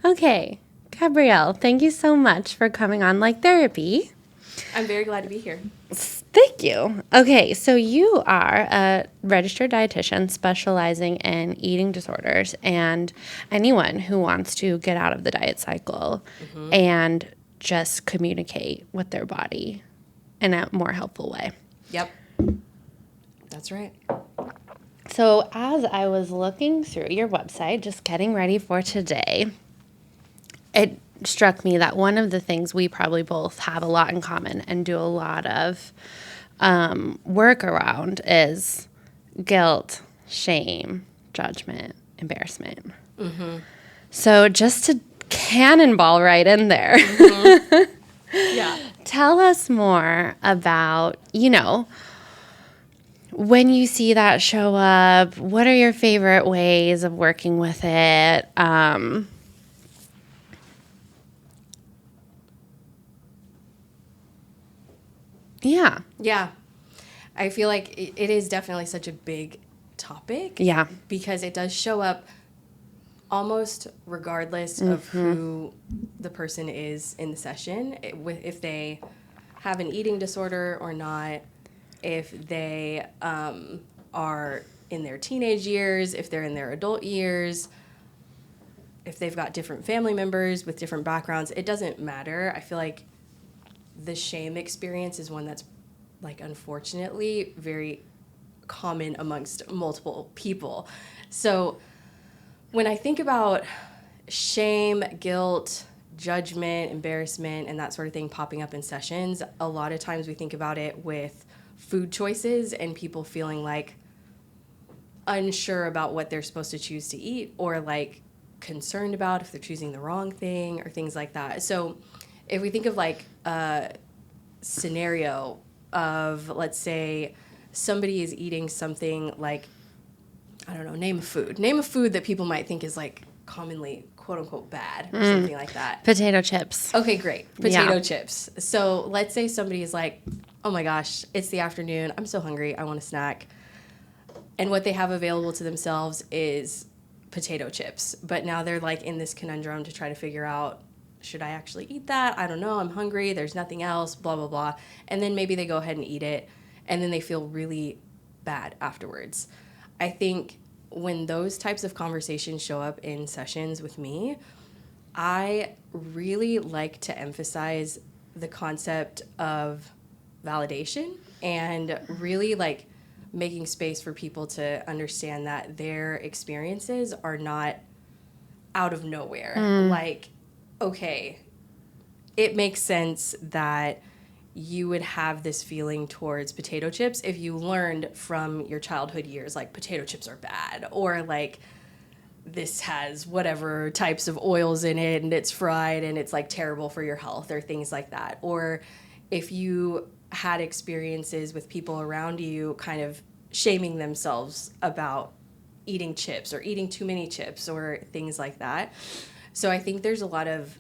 Okay. Gabrielle, thank you so much for coming on Like Therapy. I'm very glad to be here. Thank you. Okay, so you are a registered dietitian specializing in eating disorders and anyone who wants to get out of the diet cycle and just communicate with their body in a more helpful way. Yep. That's right. So, as I was looking through your website, just getting ready for today, it struck me that one of the things we probably both have a lot in common and do a lot of work around is guilt, shame, judgment, embarrassment. So, just to cannonball right in there, Yeah. tell us more about, when you see that show up, what are your favorite ways of working with it? Yeah. Yeah. I feel like it is definitely such a big topic. Yeah. Because it does show up almost regardless of who the person is in the session, if they have an eating disorder or not, if they are in their teenage years, if they're in their adult years, if they've got different family members with different backgrounds, it doesn't matter. I feel like the shame experience is one that's, like, unfortunately very common amongst multiple people. So when I think about shame, guilt, judgment, embarrassment, and that sort of thing popping up in sessions, a lot of times we think about it with food choices and people feeling like unsure about what they're supposed to choose to eat, or like concerned about if they're choosing the wrong thing or things like that. So if we think of like a scenario of, let's say, somebody is eating something like, I don't know, name a food that people might think is like commonly quote unquote bad or something like that. Potato chips. Okay, great. Potato chips. So let's say somebody is like, oh my gosh, it's the afternoon. I'm so hungry. I want a snack. And what they have available to themselves is potato chips. But now they're like in this conundrum to try to figure out, should I actually eat that? I don't know. I'm hungry. There's nothing else, blah, blah, blah. And then maybe they go ahead and eat it. And then they feel really bad afterwards. I think when those types of conversations show up in sessions with me, I really like to emphasize the concept of validation and really like making space for people to understand that their experiences are not out of nowhere. Like, okay, it makes sense that you would have this feeling towards potato chips if you learned from your childhood years, like, potato chips are bad, or like, this has whatever types of oils in it and it's fried and it's like terrible for your health, or things like that. Or if you had experiences with people around you kind of shaming themselves about eating chips or eating too many chips or things like that. So I think there's a lot of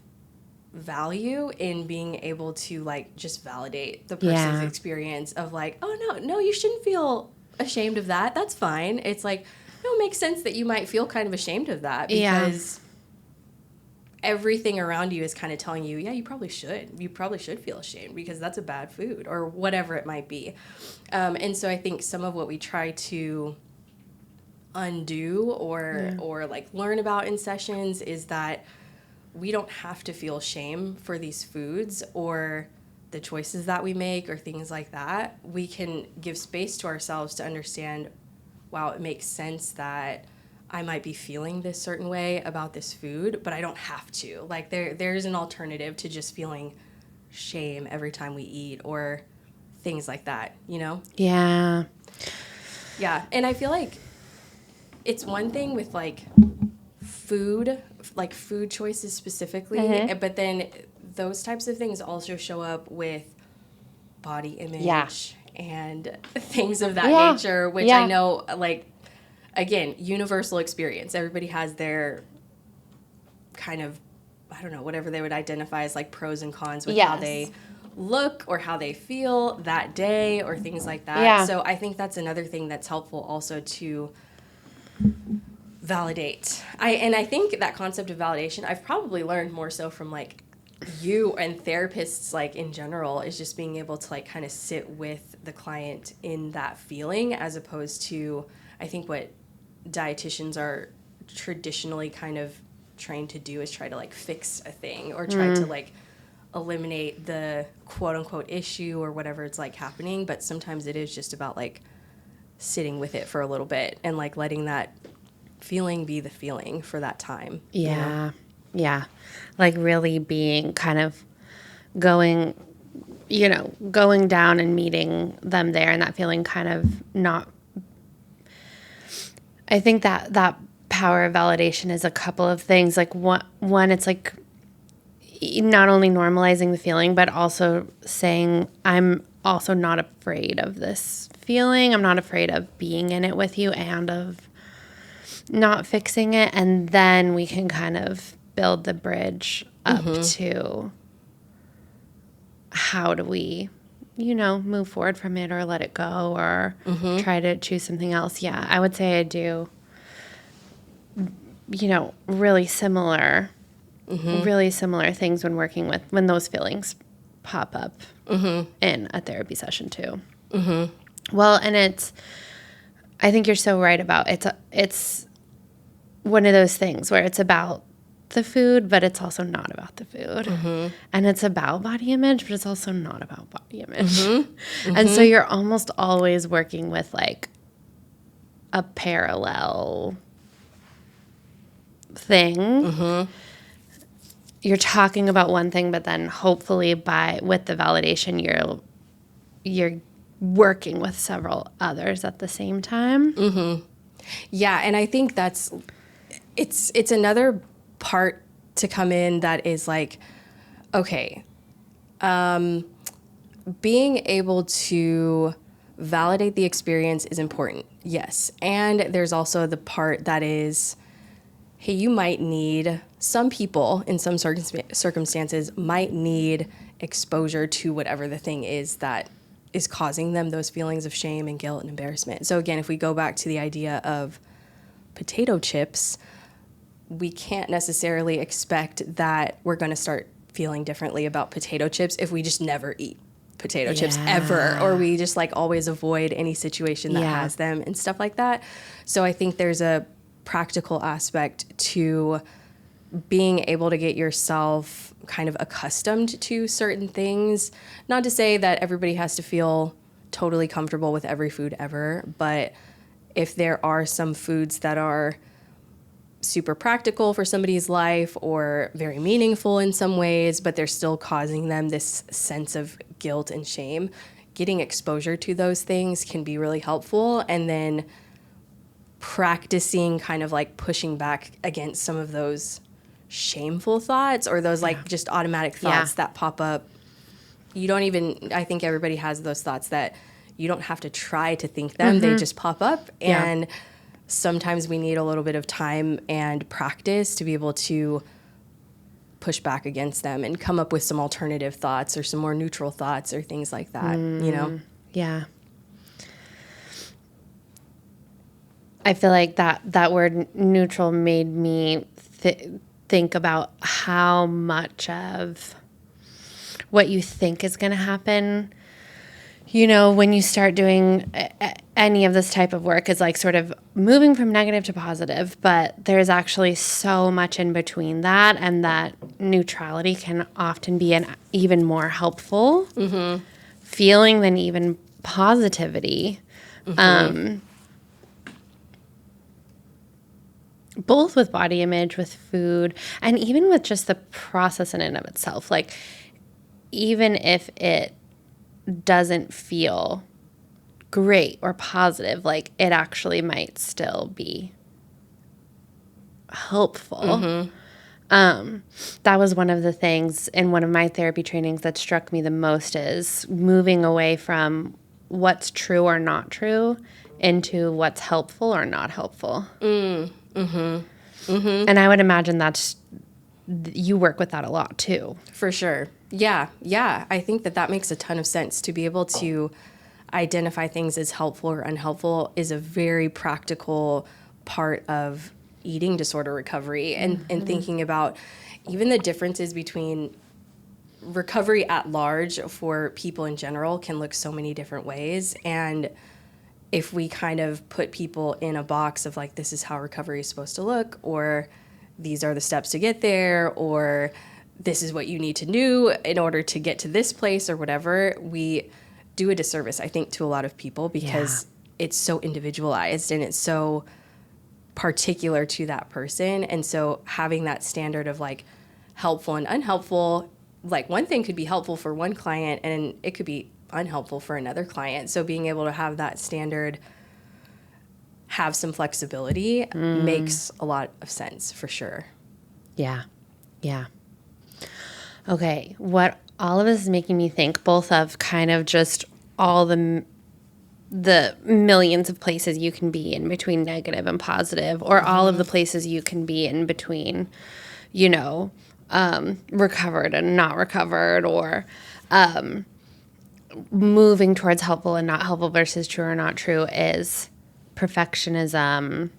value in being able to like just validate the person's experience of like, oh no, you shouldn't feel ashamed of that. That's fine. It's like, no, it makes sense that you might feel kind of ashamed of that because everything around you is kind of telling you, yeah, you probably should feel ashamed because that's a bad food or whatever it might be. And so I think some of what we try to undo or like learn about in sessions is that we don't have to feel shame for these foods or the choices that we make or things like that. We can give space to ourselves to understand, wow, it makes sense that I might be feeling this certain way about this food, but I don't have to. Like, there's an alternative to just feeling shame every time we eat or things like that, you know? Yeah. Yeah, and I feel like it's one thing with, like, food choices specifically, but then those types of things also show up with body image and things of that nature, which I know, like, again, universal experience. Everybody has their kind of, I don't know, whatever they would identify as like pros and cons with how they look or how they feel that day or things like that. So I think that's another thing that's helpful also to Validate. I think that concept of validation, I've probably learned more so from like you and therapists like in general, is just being able to like kind of sit with the client in that feeling, as opposed to, I think what dietitians are traditionally kind of trained to do is try to like fix a thing or try to like eliminate the quote unquote issue or whatever it's like happening. But sometimes it is just about like sitting with it for a little bit and like letting that feeling be the feeling for that time. Yeah. You know? Yeah. Like really being kind of going, going down and meeting them there, and that feeling kind of not. I think that power of validation is a couple of things. Like one, it's like not only normalizing the feeling, but also saying, I'm also not afraid of this feeling. I'm not afraid of being in it with you and of not fixing it. And then we can kind of build the bridge up to how do we, move forward from it or let it go or try to choose something else. Yeah, I would say I do, really similar things when working with, when those feelings pop up in a therapy session too. Well, and I think you're so right about it's one of those things where it's about the food, but it's also not about the food. And it's about body image, but it's also not about body image. And so you're almost always working with like a parallel thing. You're talking about one thing, but then hopefully with the validation, you're working with several others at the same time. Yeah, and I think it's another part to come in that is like, okay, being able to validate the experience is important, yes. And there's also the part that is, hey, you might need, some people in some circumstances might need exposure to whatever the thing is that is causing them those feelings of shame and guilt and embarrassment. So again, if we go back to the idea of potato chips, we can't necessarily expect that we're going to start feeling differently about potato chips if we just never eat potato chips ever, or we just like always avoid any situation that has them and stuff like that. So I think there's a practical aspect to being able to get yourself kind of accustomed to certain things. Not to say that everybody has to feel totally comfortable with every food ever, but if there are some foods that are super practical for somebody's life or very meaningful in some ways, but they're still causing them this sense of guilt and shame, getting exposure to those things can be really helpful. And then practicing kind of like pushing back against some of those shameful thoughts or those like just automatic thoughts that pop up. I think everybody has those thoughts that you don't have to try to think them. They just pop up. And sometimes we need a little bit of time and practice to be able to push back against them and come up with some alternative thoughts or some more neutral thoughts or things like that, Yeah. I feel like that word neutral made me think about how much of what you think is going to happen, when you start doing any of this type of work is like sort of moving from negative to positive, but there's actually so much in between that, and that neutrality can often be an even more helpful feeling than even positivity. Both with body image, with food, and even with just the process in and of itself. Like, even if it doesn't feel great or positive, like it actually might still be helpful. That was one of the things in one of my therapy trainings that struck me the most, is moving away from what's true or not true into what's helpful or not helpful. And I would imagine you work with that a lot too. For sure. Yeah. I think that makes a ton of sense. To be able to identify things as helpful or unhelpful is a very practical part of, eating disorder recovery and thinking about even the differences between recovery at large for people in general can look so many different ways. And if we kind of put people in a box of like, this is how recovery is supposed to look, or these are the steps to get there, or this is what you need to do in order to get to this place or whatever, we do a disservice, I think, to a lot of people because it's so individualized and it's so particular to that person. And so having that standard of like helpful and unhelpful, like one thing could be helpful for one client and it could be unhelpful for another client. So being able to have that standard, have some flexibility makes a lot of sense for sure. Yeah. Yeah. Okay. What all of this is making me think both of kind of just all the millions of places you can be in between negative and positive, or all of the places you can be in between, you know, recovered and not recovered, or moving towards helpful and not helpful versus true or not true, is perfectionism.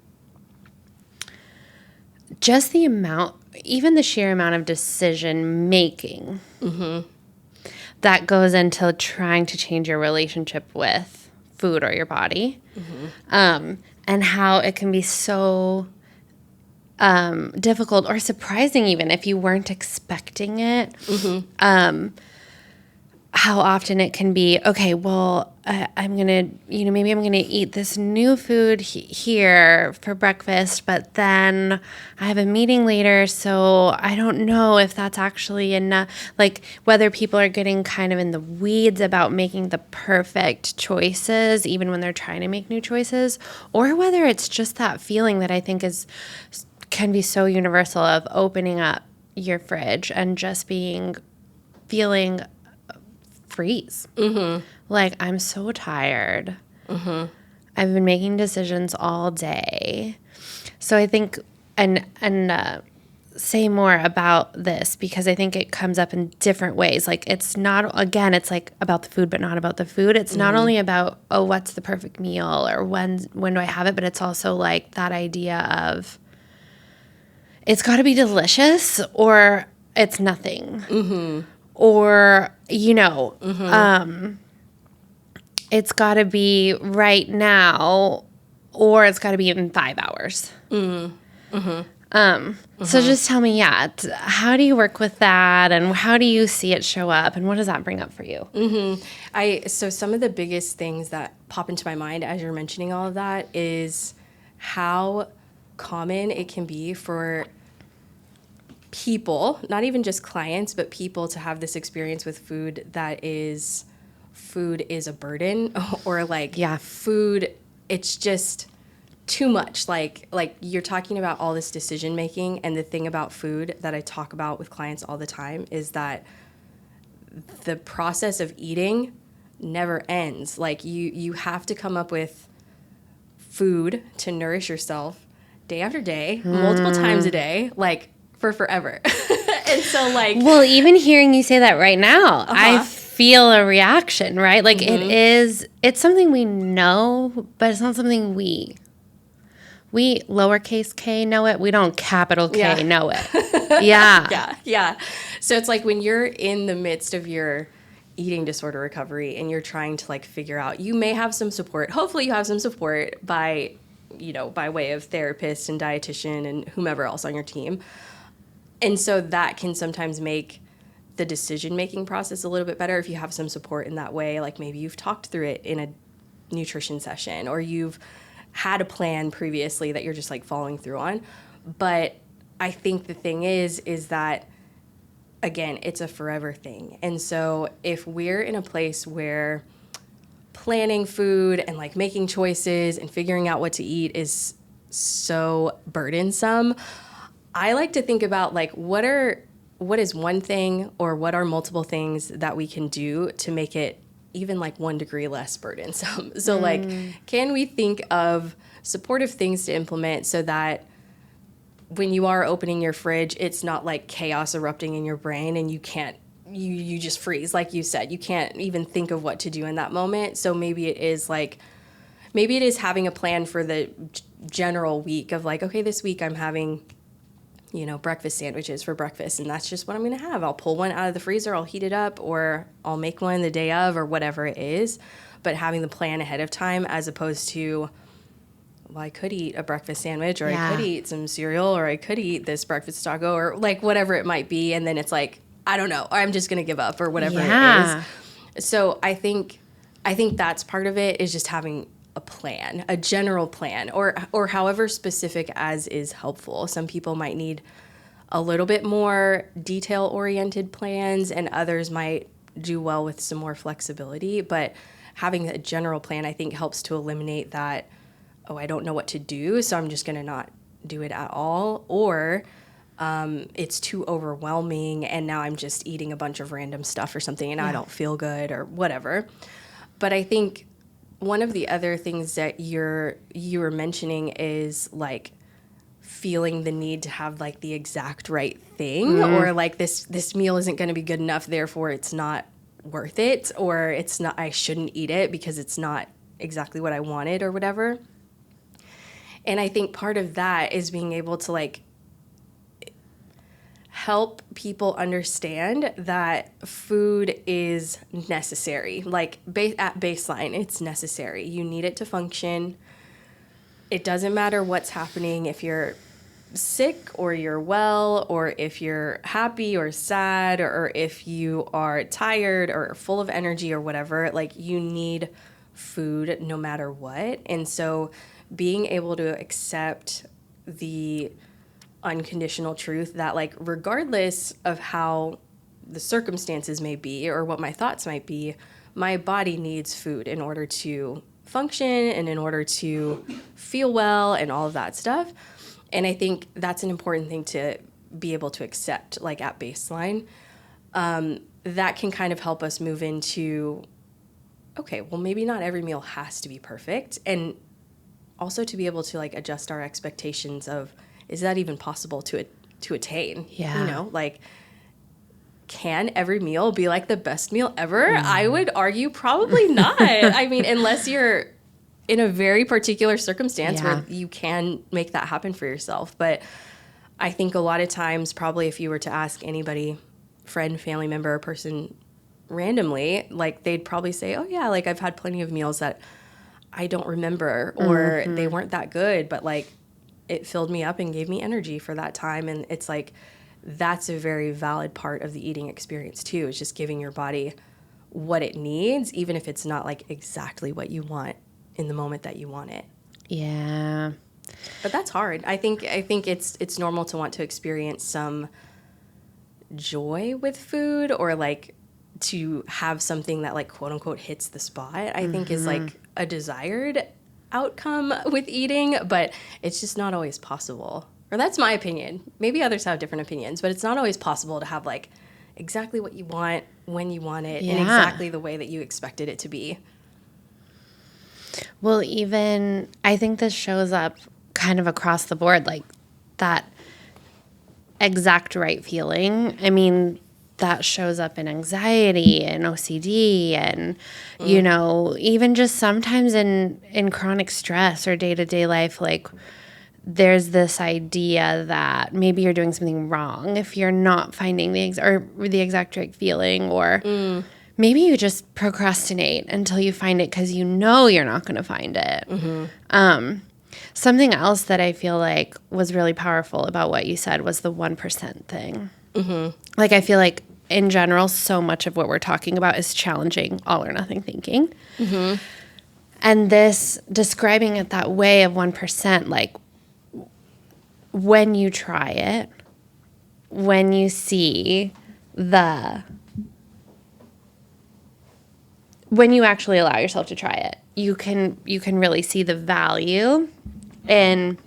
Just the amount, even the sheer amount of decision making that goes into trying to change your relationship with food or your body, and how it can be so difficult or surprising even if you weren't expecting it. How often it can be, okay, well, I'm going to, you know, maybe I'm going to eat this new food here for breakfast, but then I have a meeting later, so I don't know if that's actually enough. Like whether people are getting kind of in the weeds about making the perfect choices, even when they're trying to make new choices, or whether it's just that feeling that I think can be so universal of opening up your fridge and just feeling freeze. Like, I'm so tired. I've been making decisions all day. So I think, and say more about this, because I think it comes up in different ways. Like, it's not, again, it's like about the food, but not about the food. It's not only about, oh, what's the perfect meal or when do I have it, but it's also like that idea of it's got to be delicious or it's nothing. Or, you know, it's got to be right now, or it's got to be in 5 hours. So just tell me, how do you work with that, and how do you see it show up, and what does that bring up for you? So some of the biggest things that pop into my mind as you're mentioning all of that is how common it can be for people, not even just clients, but people to have this experience with food that is a burden, or like food, it's just too much. Like you're talking about all this decision making, and the thing about food that I talk about with clients all the time is that the process of eating never ends. Like you have to come up with food to nourish yourself day after day, multiple times a day, like for forever. And so like, well, even hearing you say that right now, I feel a reaction, right? Like it's something we know, but it's not something we lowercase k know it. We don't capital K know it. Yeah. So it's like when you're in the midst of your eating disorder recovery and you're trying to like figure out, you may have some support. Hopefully you have some support by way of therapist and dietitian and whomever else on your team. And so that can sometimes make the decision-making process a little bit better if you have some support in that way. Like maybe you've talked through it in a nutrition session, or you've had a plan previously that you're just like following through on. But I think the thing is that, again, it's a forever thing. And so if we're in a place where planning food and like making choices and figuring out what to eat is so burdensome, I like to think about like what is one thing or what are multiple things that we can do to make it even like 1 degree less burdensome. So like, can we think of supportive things to implement so that when you are opening your fridge, it's not like chaos erupting in your brain and you can't, you just freeze. Like you said, you can't even think of what to do in that moment. So maybe it is having a plan for the general week of like, okay, this week I'm having, breakfast sandwiches for breakfast, and that's just what I'm going to have. I'll pull one out of the freezer, I'll heat it up, or I'll make one the day of, or whatever it is. But having the plan ahead of time, as opposed to, well, I could eat a breakfast sandwich, or I could eat some cereal, or I could eat this breakfast taco, or like whatever it might be. And then it's like, I don't know, or I'm just going to give up, or whatever it is. So I think that's part of it, is just having a plan, a general plan, or however specific as is helpful. Some people might need a little bit more detail-oriented plans, and others might do well with some more flexibility. But having a general plan, I think, helps to eliminate that, oh, I don't know what to do, so I'm just going to not do it at all, or it's too overwhelming, and now I'm just eating a bunch of random stuff or something, and I don't feel good, or whatever. But I think one of the other things that you were mentioning is like feeling the need to have like the exact right thing, or like this meal isn't going to be good enough, therefore it's not worth it, or I shouldn't eat it because it's not exactly what I wanted, or whatever. And I think part of that is being able to like help people understand that food is necessary. Like at baseline, it's necessary. You need it to function. It doesn't matter what's happening, if you're sick or you're well, or if you're happy or sad, or if you are tired or full of energy or whatever. Like, you need food no matter what. And so being able to accept the unconditional truth that, like, regardless of how the circumstances may be or what my thoughts might be, my body needs food in order to function and in order to feel well and all of that stuff. And I think that's an important thing to be able to accept, like, at baseline. That can kind of help us move into, okay, well, maybe not every meal has to be perfect. And also to be able to, like, adjust our expectations of, is that even possible to attain? Yeah. Like, can every meal be like the best meal ever? I would argue probably not. I mean, unless you're in a very particular circumstance where you can make that happen for yourself. But I think a lot of times, probably if you were to ask anybody, friend, family member, or person randomly, like, they'd probably say, oh yeah, like, I've had plenty of meals that I don't remember, or they weren't that good, but like, it filled me up and gave me energy for that time. And it's like, that's a very valid part of the eating experience too. It's just giving your body what it needs, even if it's not like exactly what you want in the moment that you want it. Yeah. But that's hard. I think it's normal to want to experience some joy with food, or like to have something that, like, quote unquote hits the spot, I think is like a desired outcome with eating, but it's just not always possible. Or that's my opinion. Maybe others have different opinions, but it's not always possible to have like exactly what you want, when you want it, in exactly the way that you expected it to be. Well, even I think this shows up kind of across the board, like that exact right feeling. I mean, that shows up in anxiety and OCD and, you know, even just sometimes in chronic stress or day-to-day life, like, there's this idea that maybe you're doing something wrong if you're not finding the exact right feeling, or maybe you just procrastinate until you find it because you know you're not going to find it. Something else that I feel like was really powerful about what you said was the 1% thing. Like, I feel like in general, so much of what we're talking about is challenging all or nothing thinking. And this, describing it that way of 1%, like, when you try it, when you see when you actually allow yourself to try it, you can really see the value in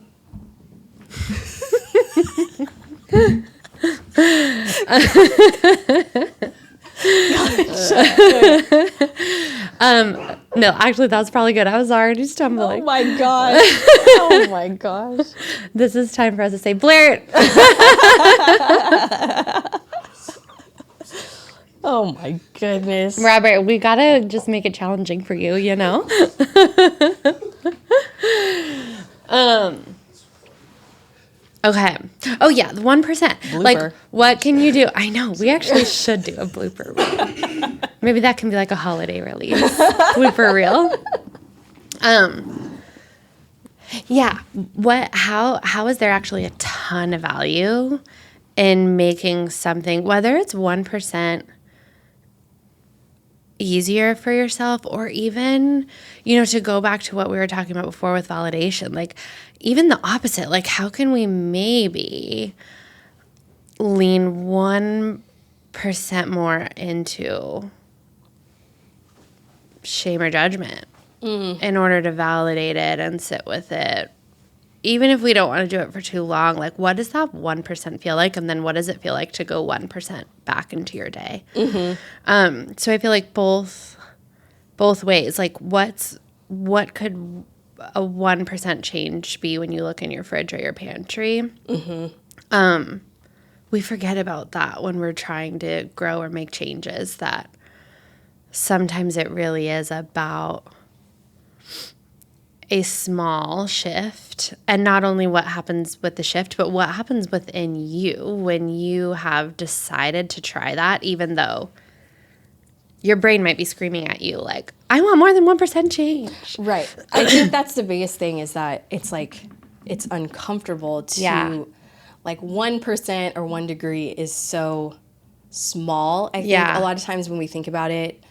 no, actually, that's probably good. I was already stumbling. Oh my gosh. Oh my gosh. This is time for us to say, Blair. Oh my goodness. Robert, we gotta just make it challenging for you, you know? Okay. Oh yeah, the 1%. Blooper. Like, what can you do? I know, we actually should do a blooper reel. Maybe that can be like a holiday release. Blooper reel. Yeah. How is there actually a ton of value in making something, whether it's 1% easier for yourself, or even, to go back to what we were talking about before with validation, like even the opposite, like how can we maybe lean 1% more into shame or judgment in order to validate it and sit with it, even if we don't want to do it for too long. Like, what does that 1% feel like? And then what does it feel like to go 1% back into your day? So I feel like both ways, like what could a 1% change be when you look in your fridge or your pantry? We forget about that when we're trying to grow or make changes, that sometimes it really is about a small shift, and not only what happens with the shift, but what happens within you when you have decided to try that, even though your brain might be screaming at you like, I want more than 1% change. Right. I think that's the biggest thing, is that it's like, it's uncomfortable to, like 1% or 1 degree is so small. I think a lot of times when we think about it,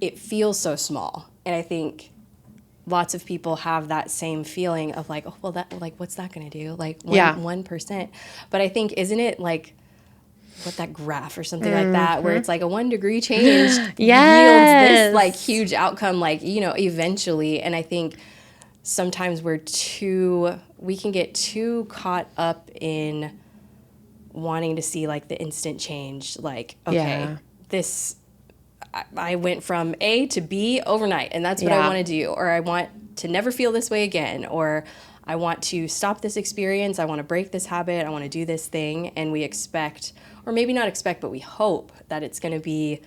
it feels so small. And I think lots of people have that same feeling of like, oh, well, that, like, what's that going to do? Like 1%. But I think, isn't it like, what, that graph or something like that, where it's like a 1 degree change yields this like huge outcome, like, eventually. And I think sometimes we can get too caught up in wanting to see like the instant change. Like, okay, I went from A to B overnight, and that's what I want to do. Or I want to never feel this way again. Or I want to stop this experience. I want to break this habit. I want to do this thing. And we expect, or maybe not expect, but we hope that it's going to be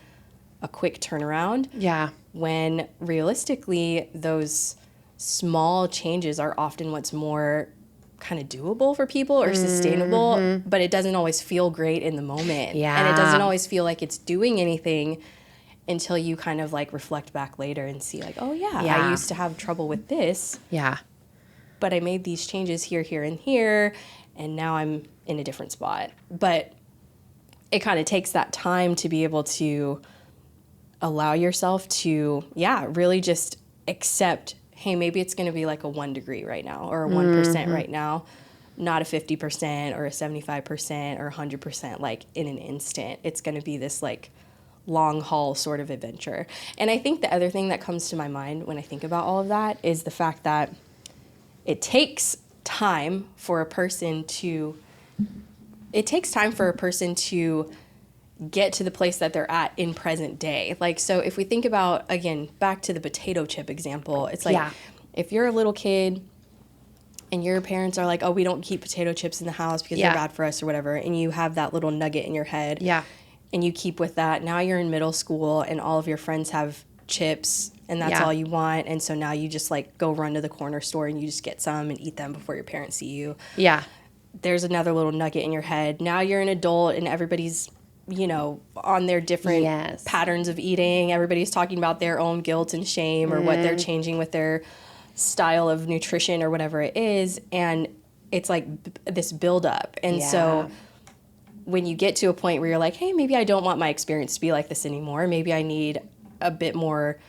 a quick turnaround. Yeah. When realistically, those small changes are often what's more kind of doable for people or sustainable, but it doesn't always feel great in the moment. Yeah. And it doesn't always feel like it's doing anything until you kind of like reflect back later and see like, oh yeah, I used to have trouble with this. Yeah. But I made these changes here, here, and here, and now I'm in a different spot. But it kind of takes that time to be able to allow yourself to, really just accept, hey, maybe it's going to be like a 1 degree right now, or a 1% right now, not a 50% or a 75% or 100%, like in an instant. It's going to be this like long haul sort of adventure. And I think the other thing that comes to my mind when I think about all of that is the fact that it takes time for a person to get to the place that they're at in present day. Like, so if we think about, again, back to the potato chip example, it's like, if you're a little kid and your parents are like, oh, we don't keep potato chips in the house because they're bad for us or whatever, and you have that little nugget in your head, and you keep with that. Now you're in middle school and all of your friends have chips, and that's all you want, and so now you just like go run to the corner store and you just get some and eat them before your parents see you. There's another little nugget in your head. Now you're an adult and everybody's, on their different patterns of eating. Everybody's talking about their own guilt and shame or what they're changing with their style of nutrition or whatever it is. And it's like this buildup. And so when you get to a point where you're like, hey, maybe I don't want my experience to be like this anymore. Maybe I need a bit more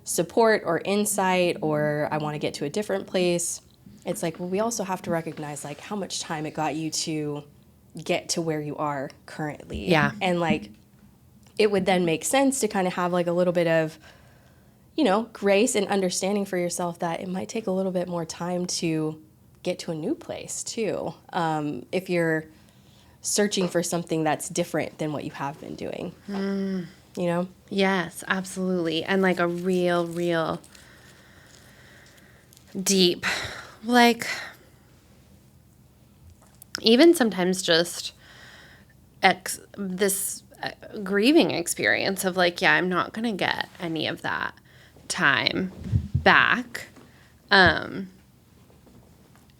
support or insight, or I want to get to a different place. It's like, well, we also have to recognize like how much time it got you to get to where you are currently. And like, it would then make sense to kind of have like a little bit of, grace and understanding for yourself that it might take a little bit more time to get to a new place too. If you're searching for something that's different than what you have been doing, Yes, absolutely. And like a real deep, like, even sometimes just this grieving experience of like, I'm not going to get any of that time back.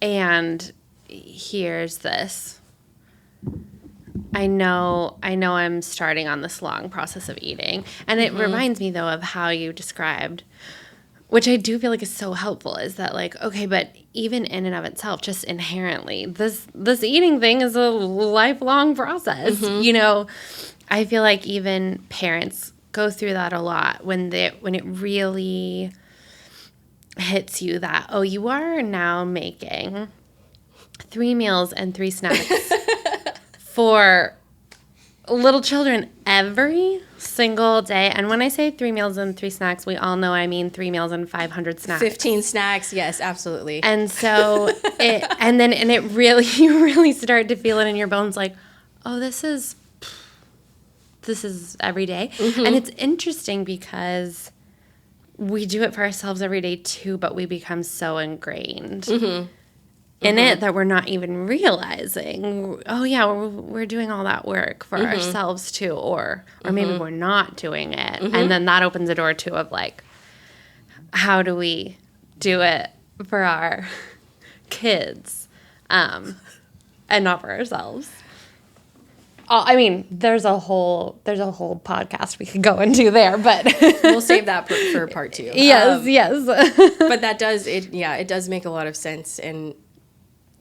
And here's this. I know I'm starting on this long process of eating. And it reminds me, though, of how you described, which I do feel like is so helpful, is that, like, okay, but even in and of itself, just inherently, this eating thing is a lifelong process. You know, I feel like even parents go through that a lot when it really hits you that, oh, you are now making 3 meals and 3 snacks for little children every single day. And when I say 3 meals and 3 snacks, we all know I mean 3 meals and 500 snacks. 15 snacks, yes, absolutely. And so it really, you really start to feel it in your bones, like, oh, this is every day. And it's interesting because we do it for ourselves every day too, but we become so ingrained in it that we're not even realizing, oh yeah, we're doing all that work for ourselves too, or maybe we're not doing it. And then that opens a door too of, like, how do we do it for our kids and not for ourselves? I mean, there's a whole podcast we could go into there, but we'll save that for part 2. Yes. But that does it does make a lot of sense, and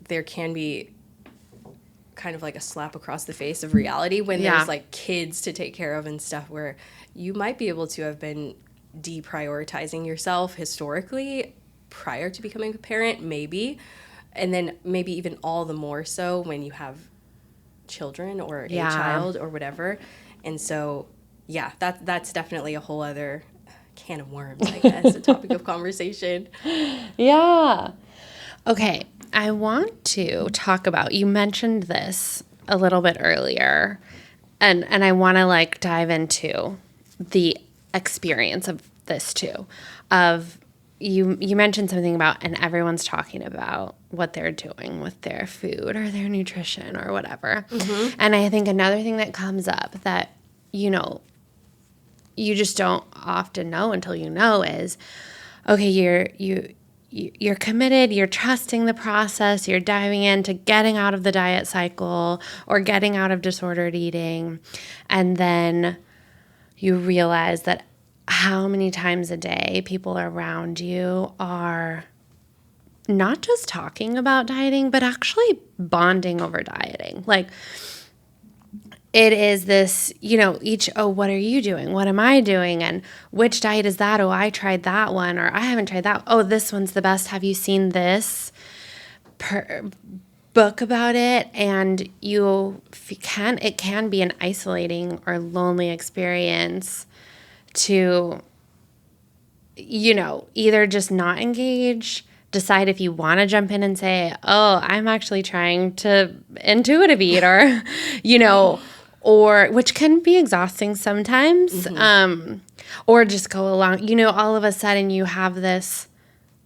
there can be kind of like a slap across the face of reality when there's, like, kids to take care of and stuff, where you might be able to have been deprioritizing yourself historically prior to becoming a parent, maybe, and then maybe even all the more so when you have children or a child or whatever. And so that's definitely a whole other can of worms, I guess, a topic of conversation. Yeah. Okay, I want to talk about, you mentioned this a little bit earlier, and I want to, like, dive into the experience of this too, of you mentioned something about, and everyone's talking about what they're doing with their food or their nutrition or whatever. And I think another thing that comes up that, you know, you just don't often know until you know is, okay, you're committed, you're trusting the process, you're diving into getting out of the diet cycle or getting out of disordered eating, and then you realize that how many times a day people around you are not just talking about dieting, but actually bonding over dieting. Like, it is this, you know, oh, what are you doing? What am I doing? And which diet is that? Oh, I tried that one, or I haven't tried that. Oh, this one's the best. Have you seen this book about it? And it can be an isolating or lonely experience to, you know, either just not engage, decide if you want to jump in and say, oh, I'm actually trying to intuitive eat, or, you know, or which can be exhausting sometimes, or just go along, you know, all of a sudden you have this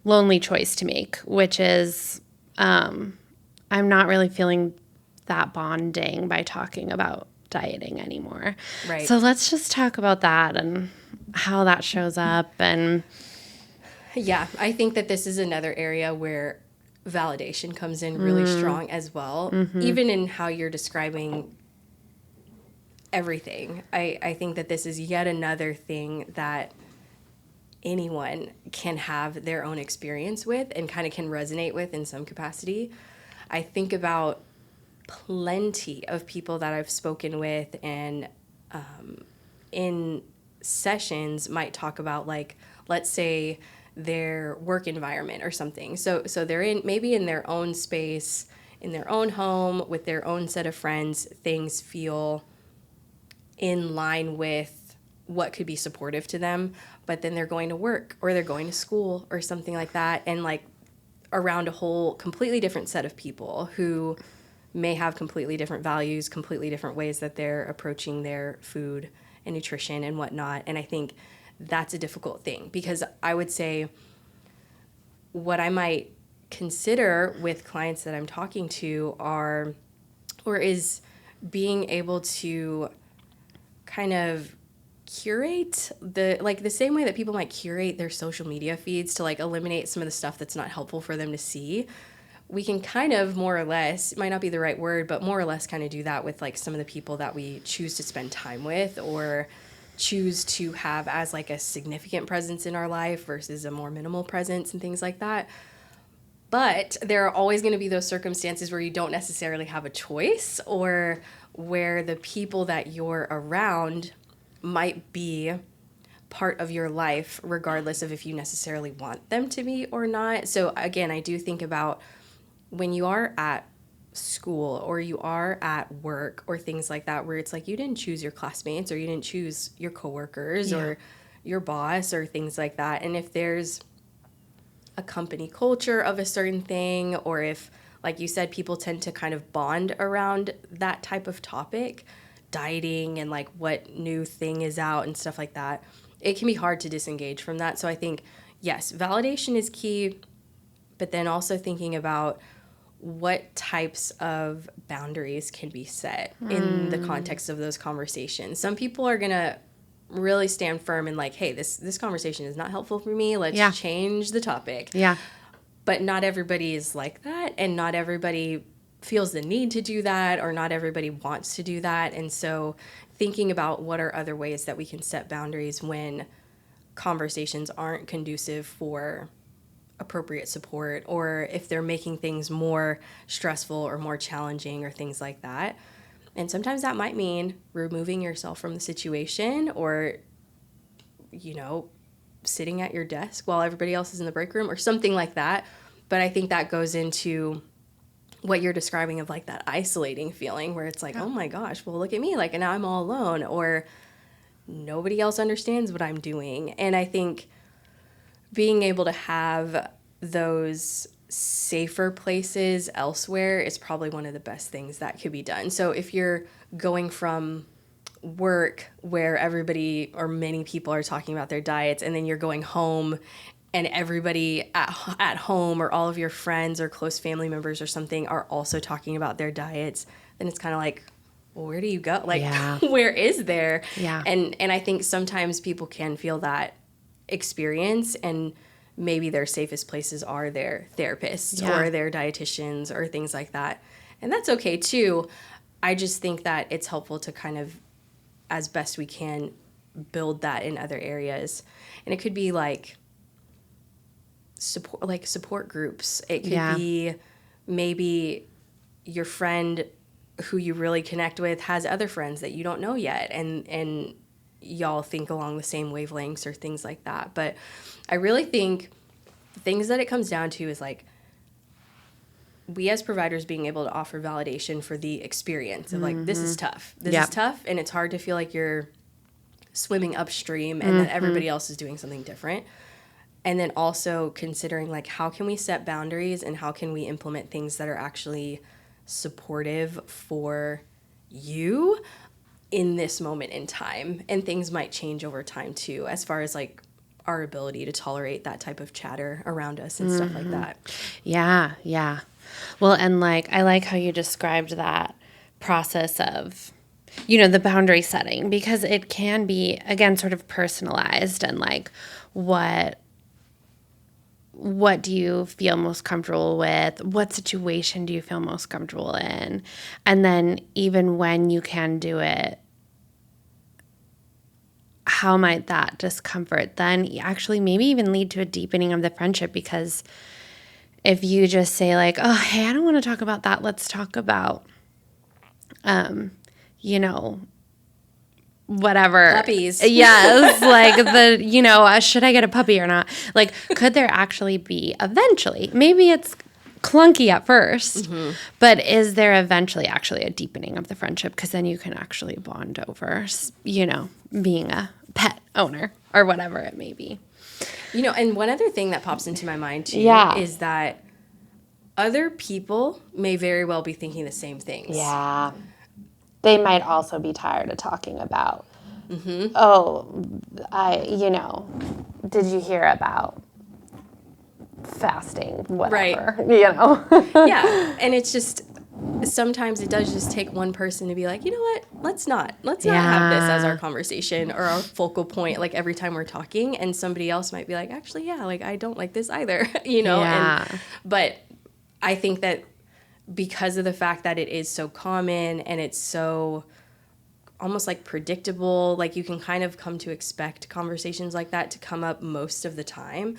lonely choice to make, which is, I'm not really feeling that bonding by talking about dieting anymore. Right. So let's just talk about that and how that shows up. And yeah, I think that this is another area where validation comes in really strong as well, even in how you're describing everything. I think that this is yet another thing that anyone can have their own experience with and kind of can resonate with in some capacity. I think about plenty of people that I've spoken with and in sessions might talk about, like, let's say their work environment or something. So they're maybe in their own space, in their own home, with their own set of friends. Things feel in line with what could be supportive to them, but then they're going to work or they're going to school or something like that, and, like, around a whole completely different set of people who may have completely different values, completely different ways that they're approaching their food and nutrition and whatnot. And I think that's a difficult thing, because I would say what I might consider with clients that I'm talking to is being able to kind of curate the same way that people might curate their social media feeds to, like, eliminate some of the stuff that's not helpful for them to see. we can kind of more or less, it might not be the right word, but more or less kind of do that with like some of the people that we choose to spend time with or choose to have as like a significant presence in our life versus a more minimal presence and things like that. But there are always going to be those circumstances where you don't necessarily have a choice, or where the people that you're around might be part of your life regardless of if you necessarily want them to be or not. So again, I do think about when you are at school or you are at work or things like that, where it's like you didn't choose your classmates or you didn't choose your coworkers or your boss or things like that. And if there's a company culture of a certain thing, or if, like you said, people tend to kind of bond around that type of topic, dieting and like what new thing is out and stuff like that, it can be hard to disengage from that. So I think, yes, validation is key, but then also thinking about what types of boundaries can be set in the context of those conversations. Some people are going to really stand firm and like, hey, this conversation is not helpful for me. Let's change the topic. Yeah. But not everybody is like that, and not everybody feels the need to do that, or not everybody wants to do that. And so thinking about what are other ways that we can set boundaries when conversations aren't conducive for appropriate support, or if they're making things more stressful or more challenging or things like that. And sometimes that might mean removing yourself from the situation, or, you know, sitting at your desk while everybody else is in the break room or something like that. But I think that goes into what you're describing of like that isolating feeling where it's like, oh my gosh, well, look at me. Like, and now I'm all alone, or nobody else understands what I'm doing. And I think being able to have those safer places elsewhere is probably one of the best things that could be done. So if you're going from work where everybody or many people are talking about their diets, and then you're going home and everybody at home or all of your friends or close family members or something are also talking about their diets, then it's kind of like, well, where do you go? Like, where is there? Yeah. And I think sometimes people can feel that experience, and maybe their safest places are their therapists or their dietitians or things like that. And that's okay too. I just think that it's helpful to kind of, as best we can, build that in other areas. And it could be like support groups. It could be maybe your friend who you really connect with has other friends that you don't know yet, and y'all think along the same wavelengths or things like that. But I really think the things that it comes down to is like, we as providers being able to offer validation for the experience of like, this is tough. This is tough, and it's hard to feel like you're swimming upstream and that everybody else is doing something different. And then also considering like, how can we set boundaries and how can we implement things that are actually supportive for you in this moment in time. And things might change over time too, as far as like our ability to tolerate that type of chatter around us and stuff like that. Yeah. Well, and like, I like how you described that process of, you know, the boundary setting, because it can be, again, sort of personalized, and like, what do you feel most comfortable with? What situation do you feel most comfortable in? And then even when you can do it, how might that discomfort then actually maybe even lead to a deepening of the friendship? Because if you just say like, oh, hey, I don't want to talk about that. Let's talk about, you know, whatever. Puppies. Yes. Like the, you know, should I get a puppy or not? Like, could there actually be eventually, maybe it's clunky at first, but is there eventually actually a deepening of the friendship? Because then you can actually bond over, you know, being a pet owner or whatever it may be. You know, and one other thing that pops into my mind too is that other people may very well be thinking the same things. Yeah. They might also be tired of talking about, oh, you know, did you hear about fasting, whatever, right. You know? Yeah, and it's just, sometimes it does just take one person to be like, you know what, let's not have this as our conversation or our focal point, like every time we're talking, and somebody else might be like, actually, yeah, like I don't like this either, you know? Yeah. But I think that because of the fact that it is so common and it's so almost like predictable, like you can kind of come to expect conversations like that to come up most of the time,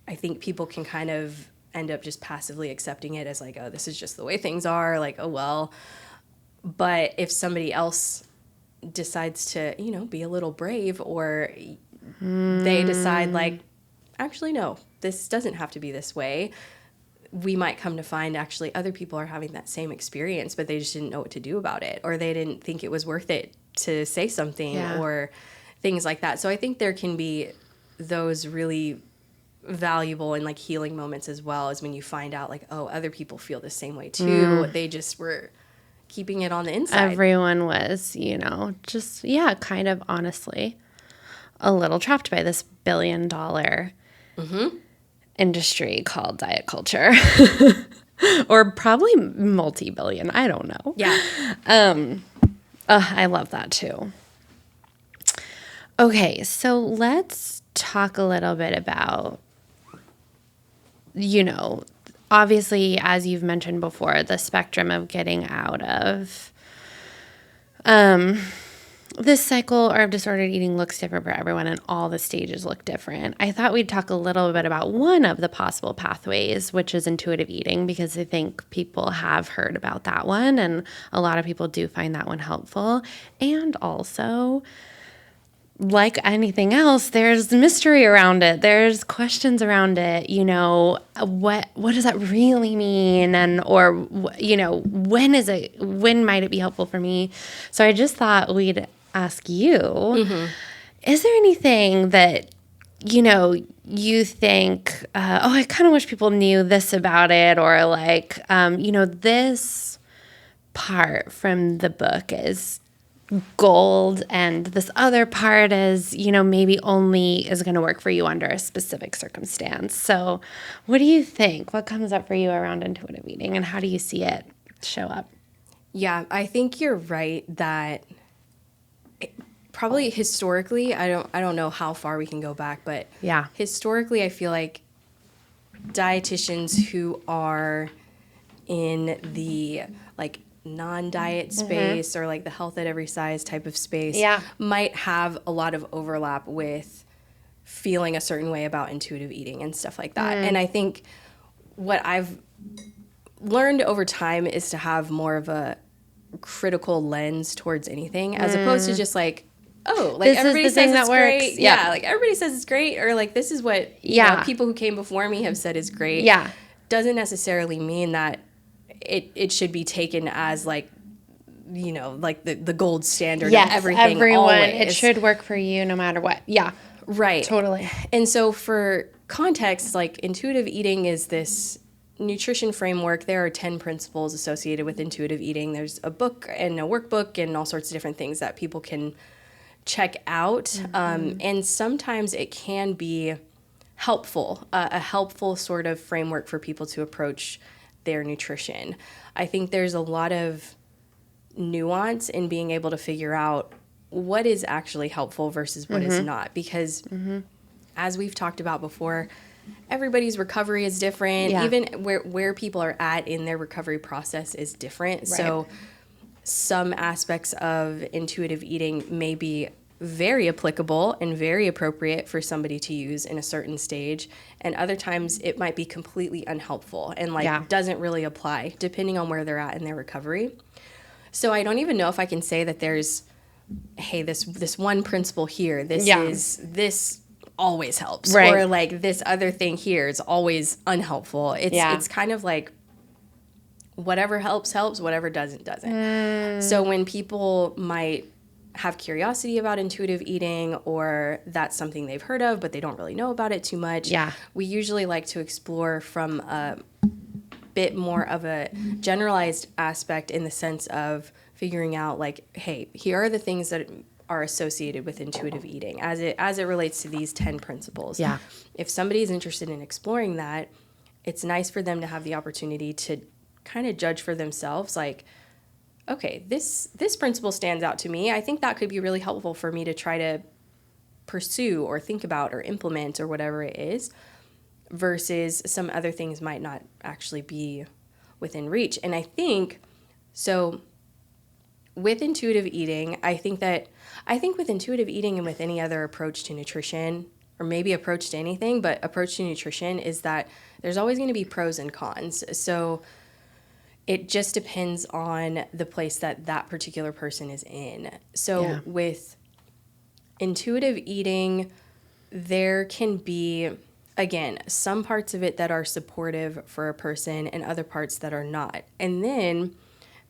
I think people can kind of end up just passively accepting it as like, oh, this is just the way things are, like, oh, well. But if somebody else decides to, you know, be a little brave, or they decide like, actually, no, this doesn't have to be this way, we might come to find actually other people are having that same experience, but they just didn't know what to do about it, or they didn't think it was worth it to say something, or things like that. So I think there can be those really valuable and like healing moments, as well as when you find out like, oh, other people feel the same way too. They just were keeping it on the inside. Everyone was, you know, just, kind of honestly a little trapped by this $1 billion industry called diet culture. Or probably multi-billion. I don't know. Yeah. I love that too. Okay, so let's talk a little bit about, you know, obviously, as you've mentioned before, the spectrum of getting out of this cycle or of disordered eating looks different for everyone, and all the stages look different. I thought we'd talk a little bit about one of the possible pathways, which is intuitive eating, because I think people have heard about that one, and a lot of people do find that one helpful. And also, like anything else, there's mystery around it. There's questions around it. You know, what does that really mean? And, or, you know, when might it be helpful for me? So I just thought we'd ask you, is there anything that, you know, you think, I kind of wish people knew this about it, or like, you know, this part from the book is gold, and this other part is, you know, maybe only is going to work for you under a specific circumstance. So what do you think? What comes up for you around intuitive eating, and how do you see it show up? Yeah, I think you're right that probably historically, I don't know how far we can go back, but historically I feel like dietitians who are in the like non-diet space, or like the health at every size type of space, might have a lot of overlap with feeling a certain way about intuitive eating and stuff like that. And I think what I've learned over time is to have more of a critical lens towards anything, as opposed to just like, oh, like, this everybody says it's great. Yeah, like everybody says it's great, or like this is what you know, people who came before me have said is great. Yeah. Doesn't necessarily mean that it should be taken as like, you know, like the gold standard of everything. Everyone, always. it should work for you no matter what. Yeah. Right. Totally. And so for context, like intuitive eating is this nutrition framework. There are 10 principles associated with intuitive eating. There's a book and a workbook and all sorts of different things that people can check out. And sometimes it can be helpful, a helpful sort of framework for people to approach their nutrition. I think there's a lot of nuance in being able to figure out what is actually helpful versus what is not, because as we've talked about before, everybody's recovery is different. Even where people are at in their recovery process is different. Right. So some aspects of intuitive eating may be very applicable and very appropriate for somebody to use in a certain stage, and other times it might be completely unhelpful and like doesn't really apply depending on where they're at in their recovery. So I don't even know if I can say that there's, hey, this one principle here, this always helps, right, or like this other thing here is always unhelpful. It's kind of like whatever helps, whatever doesn't. So when people might have curiosity about intuitive eating, or that's something they've heard of but they don't really know about it too much, we usually like to explore from a bit more of a generalized aspect, in the sense of figuring out like, hey, here are the things that are associated with intuitive eating as it relates to these 10 principles. If somebody is interested in exploring that, it's nice for them to have the opportunity to kind of judge for themselves, like, okay, this principle stands out to me. I think that could be really helpful for me to try to pursue or think about or implement or whatever it is. versus some other things might not actually be within reach. And I think so with intuitive eating, I think with intuitive eating and with any other approach to nutrition, or maybe approach to anything, but approach to nutrition, is that there's always going to be pros and cons. So it just depends on the place that that particular person is in. So with intuitive eating, there can be, again, some parts of it that are supportive for a person and other parts that are not. And then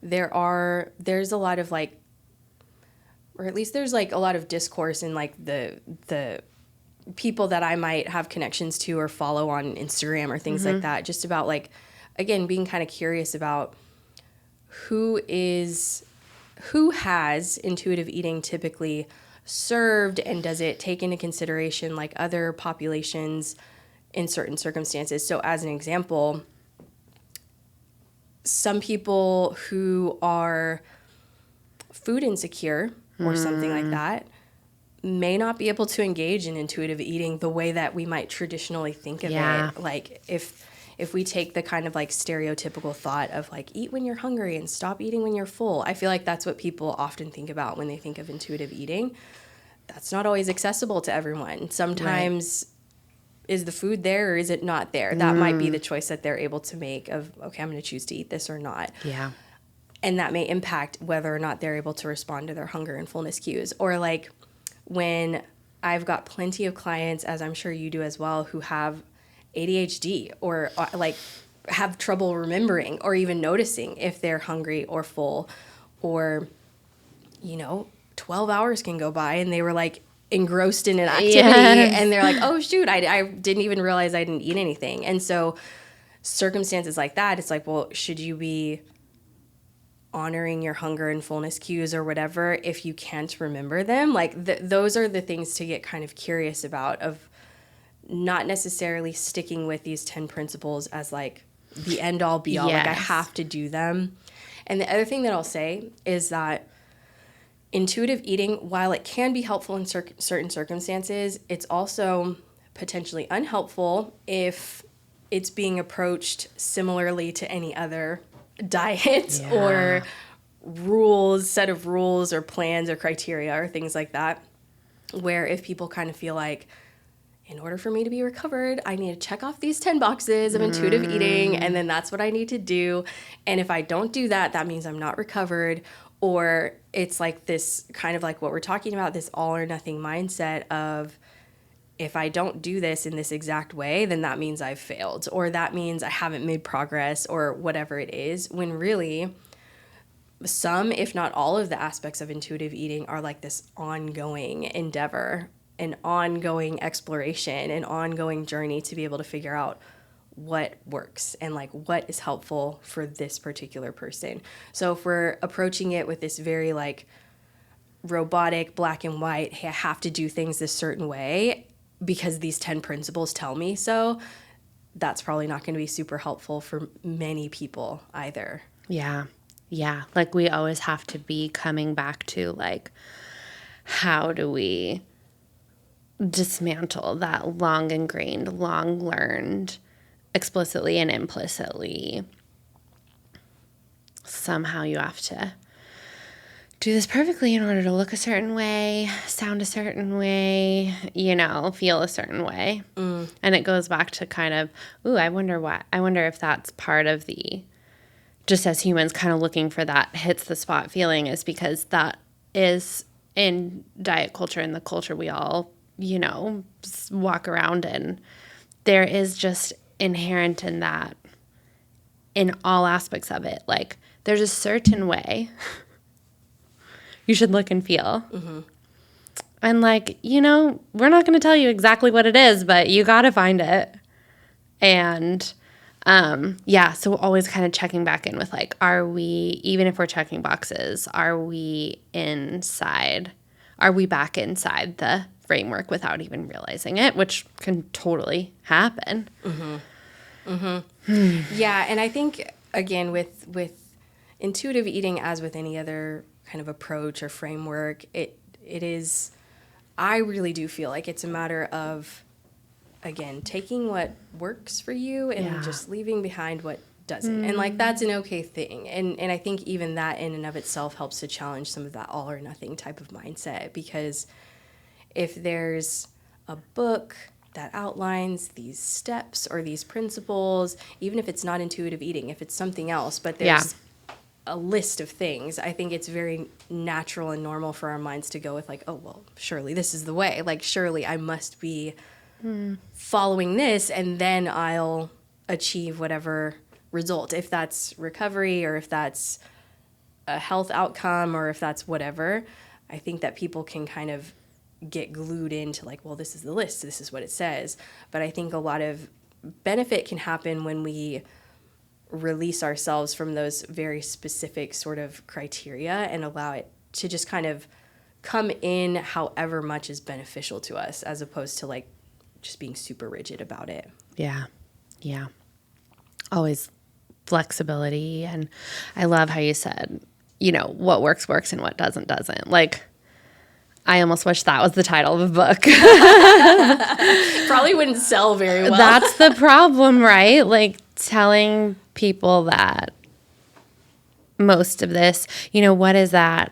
there's a lot of like, or at least there's like a lot of discourse in like the people that I might have connections to or follow on Instagram or things like that, just about like, again, being kind of curious about who has intuitive eating typically served, and does it take into consideration like other populations in certain circumstances. So as an example, some people who are food insecure or something like that may not be able to engage in intuitive eating the way that we might traditionally think of it. Like if we take the kind of like stereotypical thought of like eat when you're hungry and stop eating when you're full, I feel like that's what people often think about when they think of intuitive eating. That's not always accessible to everyone. Sometimes is the food there or is it not there? That might be the choice that they're able to make of, okay, I'm going to choose to eat this or not. Yeah. And that may impact whether or not they're able to respond to their hunger and fullness cues. Or like when I've got plenty of clients, as I'm sure you do as well, who have ADHD or like have trouble remembering or even noticing if they're hungry or full, or, 12 hours can go by and they were like engrossed in an activity and they're like, oh shoot, I didn't even realize I didn't eat anything. And so circumstances like that, it's like, well, should you be honoring your hunger and fullness cues or whatever if you can't remember them? Like those are the things to get kind of curious about, of not necessarily sticking with these 10 principles as like the end all be all. Like I have to do them. And the other thing that I'll say is that intuitive eating, while it can be helpful in certain circumstances, it's also potentially unhelpful if it's being approached similarly to any other diet or set of rules or plans or criteria or things like that, where if people kind of feel like, in order for me to be recovered, I need to check off these 10 boxes of intuitive eating, and then that's what I need to do. And if I don't do that, that means I'm not recovered. Or it's like this kind of like what we're talking about, this all or nothing mindset of, if I don't do this in this exact way, then that means I've failed, or that means I haven't made progress, or whatever it is, when really some, if not all of the aspects of intuitive eating are like this ongoing endeavor, an ongoing exploration, an ongoing journey to be able to figure out what works and like what is helpful for this particular person. So if we're approaching it with this very like robotic, black and white, hey, I have to do things this certain way because these 10 principles tell me so, that's probably not going to be super helpful for many people either. Yeah. Like we always have to be coming back to like, how do we dismantle that long ingrained, long learned, explicitly and implicitly, somehow you have to do this perfectly in order to look a certain way, sound a certain way, feel a certain way. And it goes back to kind of, I wonder if that's part of the, just as humans kind of looking for that hits the spot feeling, is because that is in diet culture and the culture we all, walk around in. There is just inherent in that, in all aspects of it. Like there's a certain way you should look and feel. And like, we're not going to tell you exactly what it is, but you got to find it. And so always kind of checking back in with like, are we, even if we're checking boxes, are we back inside the framework without even realizing it, which can totally happen. Yeah, and I think, again, with intuitive eating, as with any other kind of approach or framework, it is, I really do feel like it's a matter of again, taking what works for you and Yeah. just leaving behind what doesn't. And like, that's an okay thing. And I think even that in and of itself helps to challenge some of that all or nothing type of mindset, because if there's a book that outlines these steps or these principles, even if it's not intuitive eating, if it's something else, but there's a list of things, I think it's very natural and normal for our minds to go with like, oh, well, surely this is the way. Like, surely I must be following this, and then I'll achieve whatever result, if that's recovery or if that's a health outcome or if that's whatever. I think that people can kind of get glued into like, well, this is the list, this is what it says. But I think a lot of benefit can happen when we release ourselves from those very specific sort of criteria and allow it to just kind of come in however much is beneficial to us, as opposed to like just being super rigid about it. Yeah. Yeah. Always flexibility. And I love how you said, you know, what works and what doesn't. Like, I almost wish that was the title of a book. Probably wouldn't sell very well. That's the problem, right? Like, telling people that most of this, you know, what is that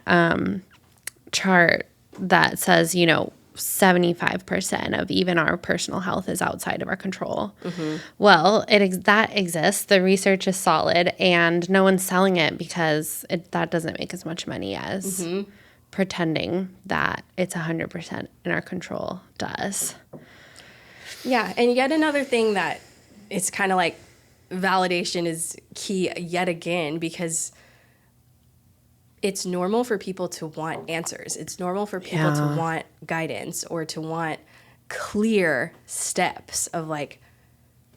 chart that says, you know, 75% of even our personal health is outside of our control. Mm-hmm. Well, that exists. The research is solid, and no one's selling it because that doesn't make as much money as pretending that it's 100% in our control does. Yeah, and yet another thing that it's kind of like validation is key yet again, because it's normal for people to want answers. It's normal for people to want guidance or to want clear steps of like,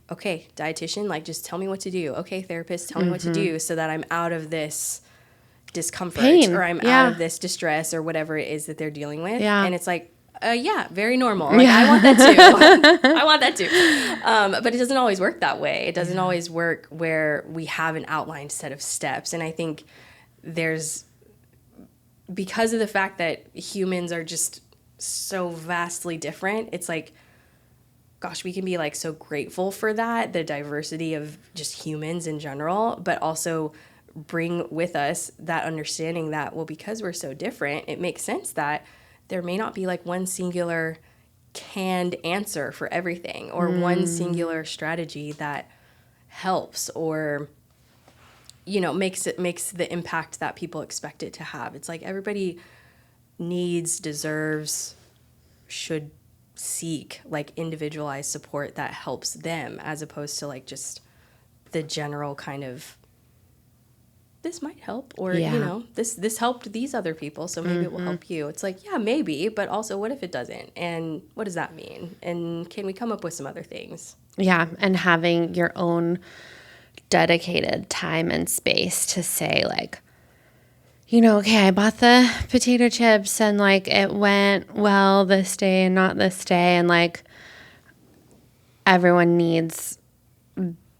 okay, dietitian, like just tell me what to do. Okay, therapist, tell me what to do so that I'm out of this discomfort or I'm out of this distress or whatever it is that they're dealing with. Yeah. And it's like, very normal. Like, I want that too. I want that too. But it doesn't always work that way. It doesn't always work where we have an outlined set of steps. And I think because of the fact that humans are just so vastly different, it's like, gosh, we can be like so grateful for that, the diversity of just humans in general, but also bring with us that understanding that, well, because we're so different, it makes sense that there may not be like one singular canned answer for everything or one singular strategy that helps or, you know, makes the impact that people expect it to have. It's like everybody needs, deserves, should seek like individualized support that helps them, as opposed to like just the general kind of, this might help, or you know, this helped these other people, so maybe it will help you. It's like, yeah, maybe, but also what if it doesn't, and what does that mean, and can we come up with some other things? Yeah, and having your own dedicated time and space to say like, you know, okay, I bought the potato chips and like it went well this day and not this day, and like everyone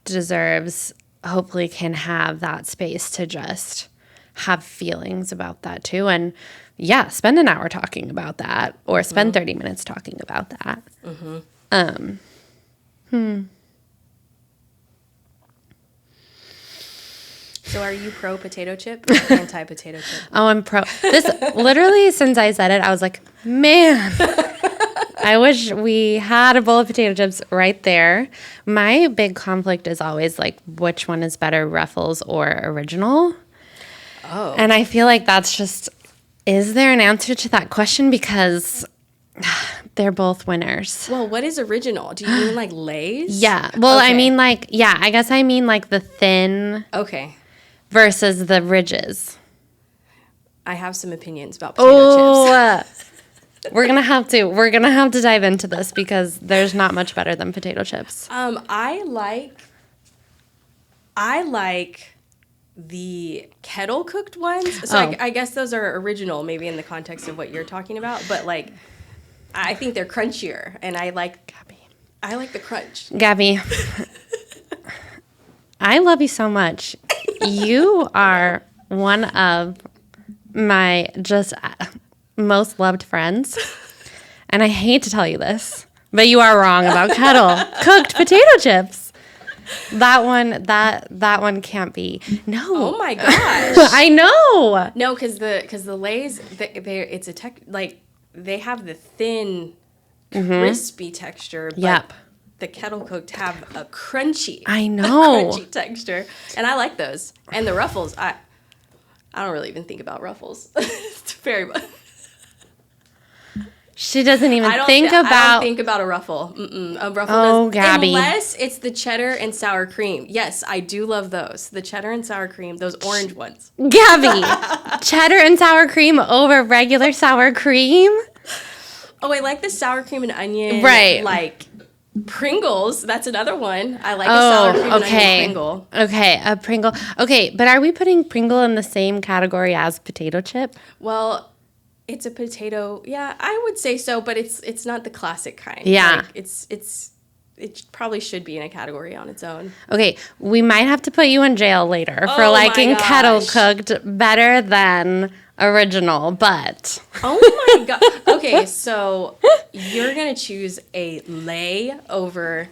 deserves, hopefully can have that space to just have feelings about that too. And yeah, spend an hour talking about that, or spend 30 minutes talking about that. So are you pro potato chip or anti potato chip? Oh, I'm pro. This literally, since I said it, I was like, man, I wish we had a bowl of potato chips right there. My big conflict is always like, which one is better, Ruffles or Original? Oh. And I feel like that's just, is there an answer to that question? Because they're both winners. Well, what is Original? Do you mean like Lay's? Yeah. Well, Okay. I mean like, yeah, I guess I mean like the thin Okay. versus the ridges. I have some opinions about potato chips. We're gonna have to dive into this because there's not much better than potato chips. I like the kettle cooked ones. So I guess those are original, maybe in the context of what you're talking about. But like, I think they're crunchier, and I like the crunch. Gabby, I love you so much. You are one of my just most loved friends. And I hate to tell you this, But you are wrong about kettle cooked potato chips. That one can't be. No. Oh my gosh. I know. No, because the Lay's it's a they have the thin, crispy texture. But Yep. the kettle cooked have a crunchy. I know. Crunchy texture, and I like those. And the Ruffles, I don't really even think about Ruffles. It's very much. She doesn't even I don't think about think about a Ruffle. A Ruffle Oh, does, Gabby. unless it's the cheddar and sour cream. Yes, I do love those. The cheddar and sour cream, those orange ones. Gabby. Cheddar and sour cream over regular sour cream? Oh, I like the sour cream and onion. Right. Like Pringles. That's another one. I like a sour cream and onion Pringle. Okay, a Pringle. Okay, but are we putting Pringle in the same category as potato chip? Well, it's a potato. Yeah, I would say so, but it's not the classic kind. Yeah. Like, it probably should be in a category on its own. Okay, we might have to put you in jail later for Oh liking my kettle gosh. cooked better than original, but Oh my god. Okay, so you're going to choose a Lay over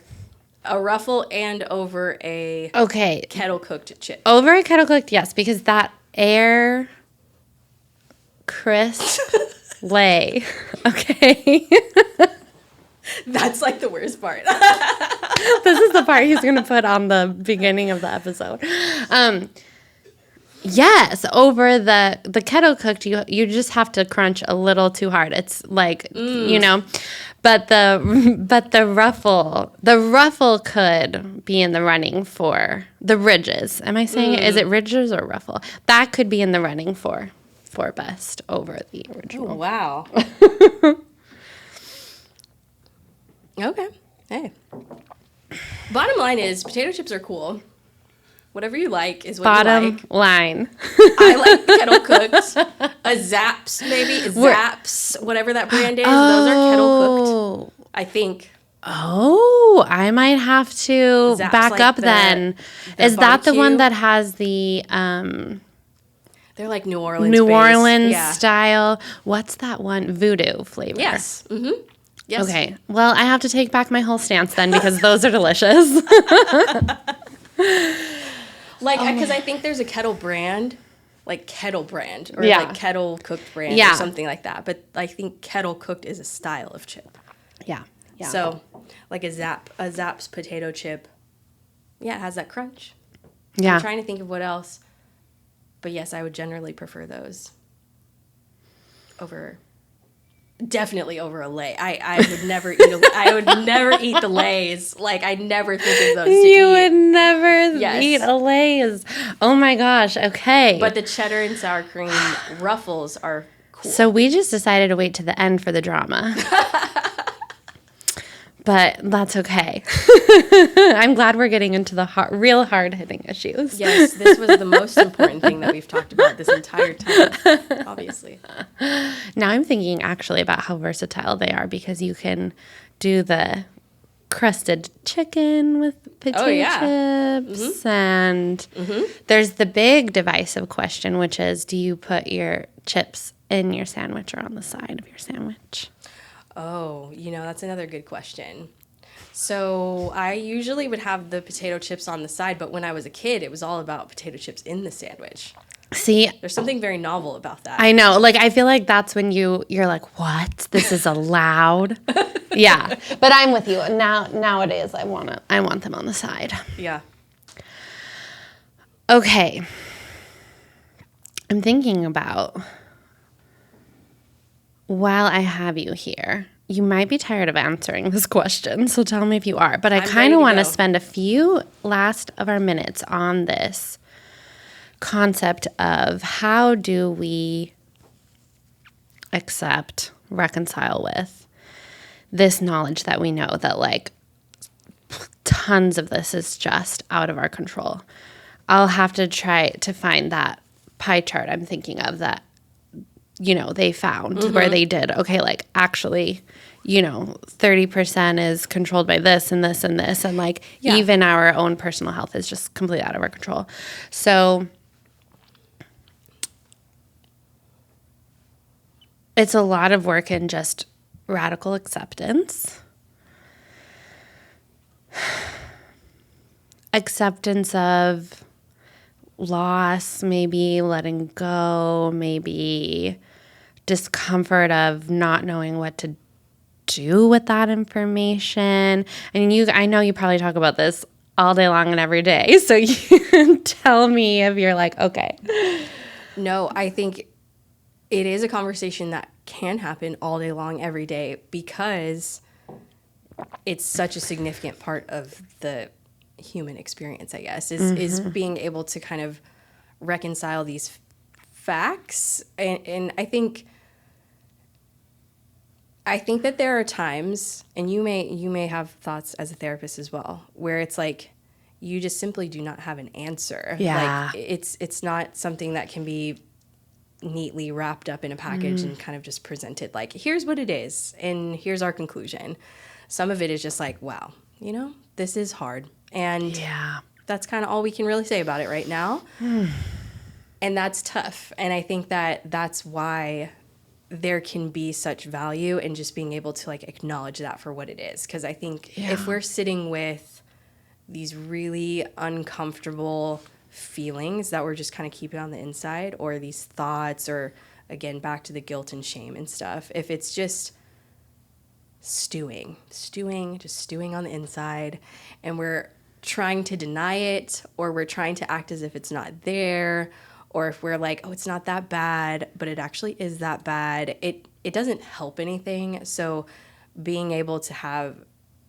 a Ruffle and over a okay, kettle cooked chip. over a kettle cooked, yes, because that air crisp lay. Okay. That's like the worst part. This is the part he's going to put on the beginning of the episode. Yes, over the kettle cooked, you just have to crunch a little too hard. It's like, but the ruffle could be in the running for the ridges. Am I saying it? Is it ridges or ruffle? That could be in the running for best over the original. Oh, wow. Okay. Hey. Bottom line is potato chips are cool. Whatever you like is what you Bottom like. line. I like kettle cooked. A Zaps, maybe. Zaps, whatever that brand is. Those are kettle cooked, I think. Oh, I might have to Zaps back like up the then. Is that the barbecue. one that has the They're like New Orleans New based. Orleans Yeah. style? What's that one? Voodoo flavor. Yes. Mm-hmm. Yes. Okay. Well, I have to take back my whole stance then because those are delicious. Like, because I think there's a kettle brand, like kettle brand, or Yeah. like kettle cooked brand, Yeah. or something like that. But I think kettle cooked is a style of chip. Yeah. Yeah. So, like a Zapp's potato chip, yeah, it has that crunch. yeah. I'm trying to think of what else. But yes, I would generally prefer those definitely over a Lay. I would never eat I would never eat the Lays. Like, I never think of those to You eat. would never Yes. eat a Lay's. Oh my gosh. Okay. But the cheddar and sour cream Ruffles are cool. So we just decided to wait to the end for the drama. But that's okay. I'm glad we're getting into the real hard-hitting issues. Yes, this was the most important thing that we've talked about this entire time, obviously. Now I'm thinking actually about how versatile they are because you can do the crusted chicken with potato chips. And there's the big divisive question, which is, do you put your chips in your sandwich or on the side of your sandwich? Oh, that's another good question. So I usually would have the potato chips on the side, but when I was a kid, it was all about potato chips in the sandwich. See, There's something very novel about that. I know. Like, I feel like that's when you're like, what? This is allowed? Yeah. But I'm with you. Nowadays, I want them on the side. Yeah. Okay. I'm thinking about, while I have you here, you might be tired of answering this question, so tell me if you are. But I I'm kind ready of to want to go. spend a few last of our minutes on this concept of how do we accept, reconcile with this knowledge that we know that, like, tons of this is just out of our control. I'll have to try to find that pie chart I'm thinking of that, they found where they did, okay, like, actually, 30% is controlled by this and this and this. And, like, Yeah. even our own personal health is just completely out of our control. So it's a lot of work in just radical acceptance. acceptance of loss, maybe letting go, maybe discomfort of not knowing what to do with that information. And I know you probably talk about this all day long and every day. So you can tell me if you're like, okay. No, I think it is a conversation that can happen all day long, every day, because it's such a significant part of the human experience, I guess, is being able to kind of reconcile these facts. And I think that there are times, and you may have thoughts as a therapist as well, where it's like you just simply do not have an answer. Yeah. Like it's not something that can be neatly wrapped up in a package and kind of just presented like, here's what it is and here's our conclusion. Some of it is just like, wow, this is hard. And that's kind of all we can really say about it right now. And that's tough. And I think that that's why there can be such value in just being able to like acknowledge that for what it is. Because I think if we're sitting with these really uncomfortable feelings that we're just kind of keeping on the inside, or these thoughts, or again, back to the guilt and shame and stuff, if it's just stewing on the inside, and we're trying to deny it, or we're trying to act as if it's not there, or if we're like, oh, it's not that bad, but it actually is that bad, it doesn't help anything. So being able to have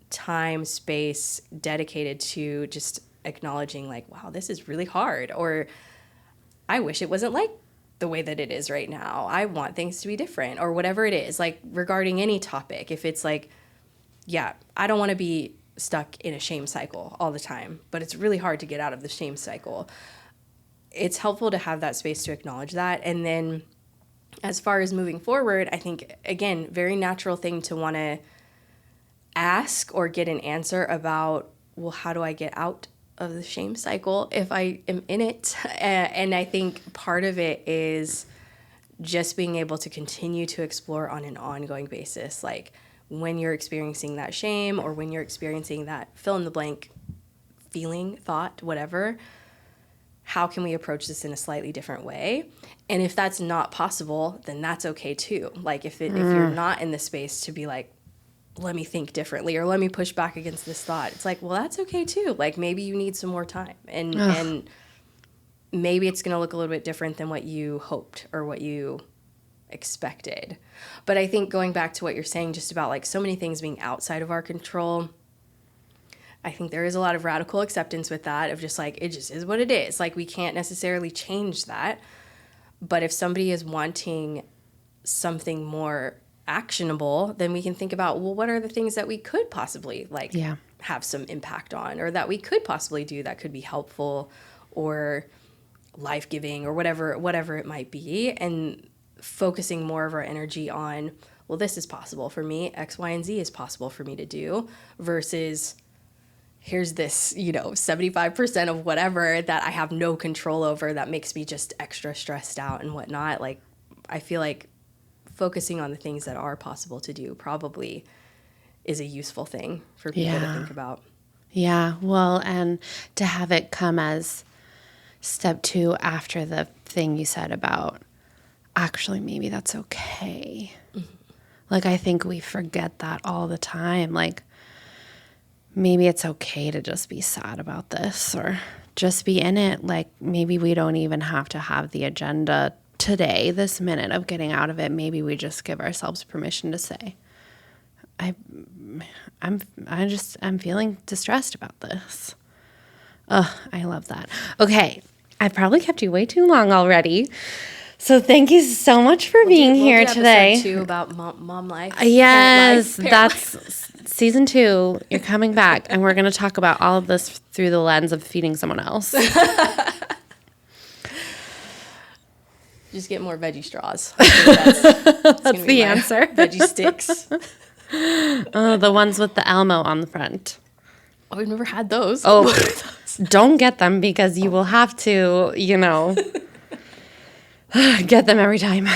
time, space dedicated to just acknowledging like, wow, this is really hard, or I wish it wasn't like the way that it is right now. I want things to be different, or whatever it is, like regarding any topic. If it's like, I don't want to be stuck in a shame cycle all the time, but it's really hard to get out of the shame cycle. It's helpful to have that space to acknowledge that. And then as far as moving forward, I think, again, very natural thing to want to ask or get an answer about, well, how do I get out of the shame cycle if I am in it? And I think part of it is just being able to continue to explore on an ongoing basis. Like when you're experiencing that shame, or when you're experiencing that fill in the blank feeling, thought, whatever, how can we approach this in a slightly different way? And if that's not possible, then that's okay too. Like if you're not in the space to be like, let me think differently, or let me push back against this thought, it's like, well, that's okay too. Like maybe you need some more time, and maybe it's going to look a little bit different than what you hoped or what you expected. But I think going back to what you're saying, just about like so many things being outside of our control, I think there is a lot of radical acceptance with that, of just like, it just is what it is. Like we can't necessarily change that. But if somebody is wanting something more actionable, then we can think about, well, what are the things that we could possibly like have some impact on, or that we could possibly do that could be helpful or life-giving, or whatever it might be, and focusing more of our energy on, well, this is possible for me, X, Y, and Z is possible for me to do, versus here's this, 75% of whatever that I have no control over that makes me just extra stressed out and whatnot. Like I feel like focusing on the things that are possible to do probably is a useful thing for people to think about. Yeah. Well, and to have it come as step 2 after the thing you said about actually maybe that's okay. Mm-hmm. Like I think we forget that all the time. Like maybe it's okay to just be sad about this, or just be in it. Like maybe we don't even have to have the agenda today, this minute, of getting out of it. Maybe we just give ourselves permission to say, I'm feeling distressed about this. Oh, I love that. Okay, I've probably kept you way too long already. So thank you so much for being here today. Episode 2 about mom life. Yes, that's season 2. You're coming back, and we're going to talk about all of this through the lens of feeding someone else. Just get more veggie straws. That's the answer. Veggie sticks. The ones with the Elmo on the front. Oh, we've never had those. Oh, don't get them, because you will have to, get them every time.